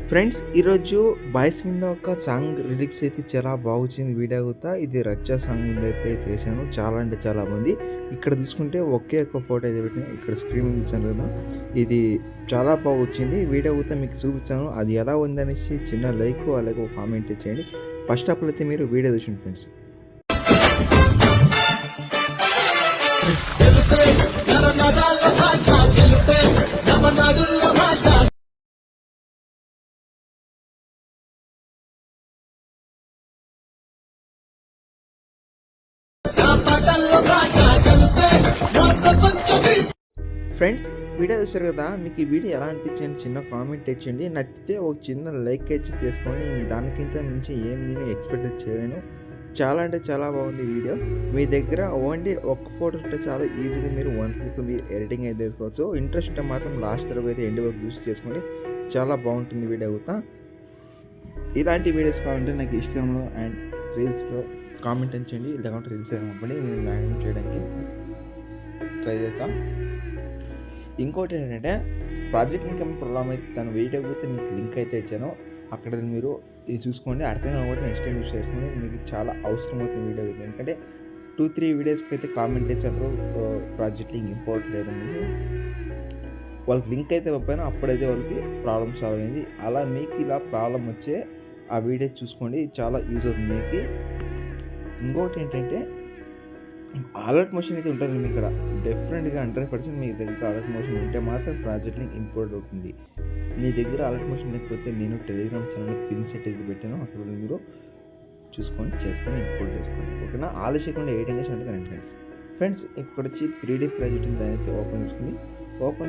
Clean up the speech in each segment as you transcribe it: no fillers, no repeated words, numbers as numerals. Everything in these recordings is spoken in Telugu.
ఫ్రెండ్స్ ఈరోజు 'బాయ్స్' మీద ఒక సాంగ్ లిరిక్స్ అయితే చాలా బాగొచ్చింది వీడియో కూడా. ఇది 'రచ్చ' సాంగ్ మీదైతే చేశాను. చాలా అంటే చాలా బాగుంది. ఇక్కడ చూసుకుంటే ఒకే ఒక ఫోటో అయితే పెట్టిన. ఇక్కడ స్క్రీన్ మీద ఇచ్చాను కదా! ఇది చాలా బాగొచ్చింది. వీడియో కూడా మీకు చూపించాను. అది ఎలా ఉందనేసి చిన్న లైక్ అలాగే ఒక కామెంట్ చేయండి. ఫస్ట్ ఆఫ్ ఆల్ అయితే మీరు వీడియో చూడండి ఫ్రెండ్స్. ఫ్రెండ్స్ వీడియో చూసారు కదా, మీకు ఈ వీడియో ఎలా అనిపించింది చిన్న కామెంట్ ఇచ్చండి. నచ్చితే ఒక చిన్న లైక్ ఇచ్చి తీసుకోండి. దానికింత మించి ఏం నేను ఎక్స్పెక్ట్ చేయలేను. చాలా అంటే చాలా బాగుంది వీడియో. మీ దగ్గర ఓన్లీ ఒక్క ఫోటో ఉంటే చాలా ఈజీగా మీరు వన్ క్లిక్ మీరు ఎడిటింగ్ అయితే చేసుకోవచ్చు. ఇంట్రెస్ట్ ఉంటే మాత్రం లాస్ట్ వరకు అయితే ఎండ్ వరకు చూసి చేసుకోండి. చాలా బాగుంటుంది వీడియో కూడా. ఇలాంటి వీడియోస్ కావాలంటే నాకు ఇన్స్టాగ్రామ్లో అండ్ రీల్స్లో కామెంట్ ఇచ్చండి. లేకుంటే రీల్స్ పంపండి, నేను మ్యాక్సిమం చేయడానికి ట్రై చేస్తాను. ఇంకోటి ఏంటంటే ప్రాజెక్ట్ ఇన్కమ్ ప్రాబ్లం అయితే తన వీడియో అయితే మీకు లింక్ అయితే ఇచ్చాను. అక్కడ మీరు ఇది చూసుకోండి. అర్థం కాబట్టి నెక్స్ట్ టైం యూస్ చేసుకుని మీకు చాలా అవసరం అవుతుంది వీడియో అయితే. ఎందుకంటే 2-3 వీడియోస్కి అయితే కామెంట్ ఇచ్చారు ప్రాజెక్ట్ లింక్ ఇంపార్ట్ లేదని. వాళ్ళకి లింక్ అయితే పంపాను. అప్పుడైతే వాళ్ళకి ప్రాబ్లమ్ సాల్వ్ అయింది. అలా మీకు ఇలా ప్రాబ్లం వచ్చే ఆ వీడియో చూసుకోండి, చాలా యూజ్ అవుతుంది మీకు. ఇంకోటి ఏంటంటే అలర్ట్ మోషన్ అయితే ఉంటుంది మీకు ఇక్కడ. డెఫినెట్గా 100% మీ దగ్గర అలర్ట్ మోషన్ ఉంటే మాత్రం ప్రాజెక్ట్ లింక్ ఇంపోర్ట్ అవుతుంది. మీ దగ్గర అలర్ట్ మోషన్ లేకపోతే నేను టెలిగ్రామ్ ఛానల్ పిన్ సెట్ అయితే పెట్టాను. అక్కడ మీరు చూసుకొని చేసుకొని ఇంపోర్ట్ చేసుకోండి. ఓకేనా? ఆలస్యకుండా 8 డేస్ ఉంటుంది ఫ్రెండ్స్. ఫ్రెండ్స్ ఇక్కడ వచ్చి 3D ప్రాజెక్ట్ దాని అయితే ఓపెన్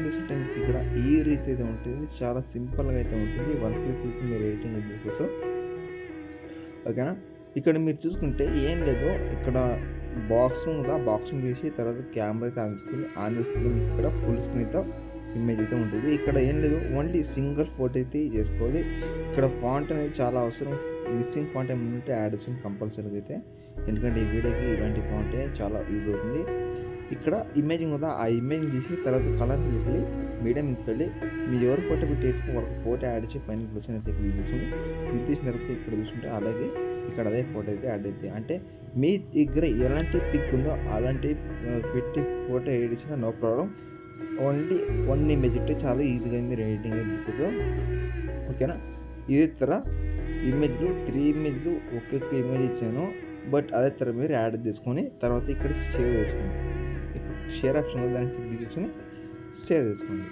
చేసుకుంటే మీకు ఇక్కడ ఈ రీతి అయితే ఉంటుంది. చాలా సింపుల్గా అయితే ఉంటుంది. 1 క్లిక్ మీరు ఎడిటింగ్ అయితే కోసం. ఓకేనా? ఇక్కడ మీరు చూసుకుంటే ఏం లేదు, ఇక్కడ బాక్సింగ్ తీసి తర్వాత కెమెరా అయితే ఆన్ చేసుకుని ఇక్కడ ఫుల్ స్క్రీన్తో ఇమేజ్ అయితే ఉంటుంది. ఇక్కడ ఏం లేదు, ఓన్లీ సింగిల్ ఫోటో అయితే చేసుకోవాలి. ఇక్కడ ఫాంట్ అనేది చాలా అవసరం. మిస్సింగ్ ఫాంట్ ఏమైనా ఉంటే యాడ్ చేసి కంపల్సరీగా అయితే, ఎందుకంటే ఈ వీడియోకి ఇలాంటి ఫాంటే చాలా యూజ్ అవుతుంది. ఇక్కడ ఇమేజింగ్ ఉందా, ఆ ఇమేజ్ తీసి తర్వాత కలర్కి వెళ్ళి మీడియం వెళ్ళి మీ ఎవరు ఫోటో పెట్టి ఒక ఫోటో యాడ్ చేసి పైన ప్లస్ అయితే క్లిక్ చేసుకుని క్లిక్ చేసిన తర్వాత ఇక్కడ చూసుకుంటే అలాగే ఇక్కడ అదే ఫోటో అయితే యాడ్ అవుతుంది. అంటే మీ దగ్గర ఎలాంటి పిక్ ఉందో అలాంటి పెట్టి ఫోటో ఎడిచిన నో ప్రాబ్లం. ఓన్లీ 1 ఇమేజ్ ఉంటే చాలా ఈజీగా మీరు ఎడిటింగ్ అయిపోతుంది. ఓకేనా? ఇదే తర ఇమేజ్లు 3 ఇమేజ్లు ఒక్కొక్క ఇమేజ్ ఇచ్చాను. బట్ అదే తర మీరు యాడ్ చేసుకొని తర్వాత ఇక్కడ సేవ్ చేసుకోండి. షేర్ ఆప్షన్ దానికి క్లిక్ చేసుకొని సేవ్ చేసుకోండి.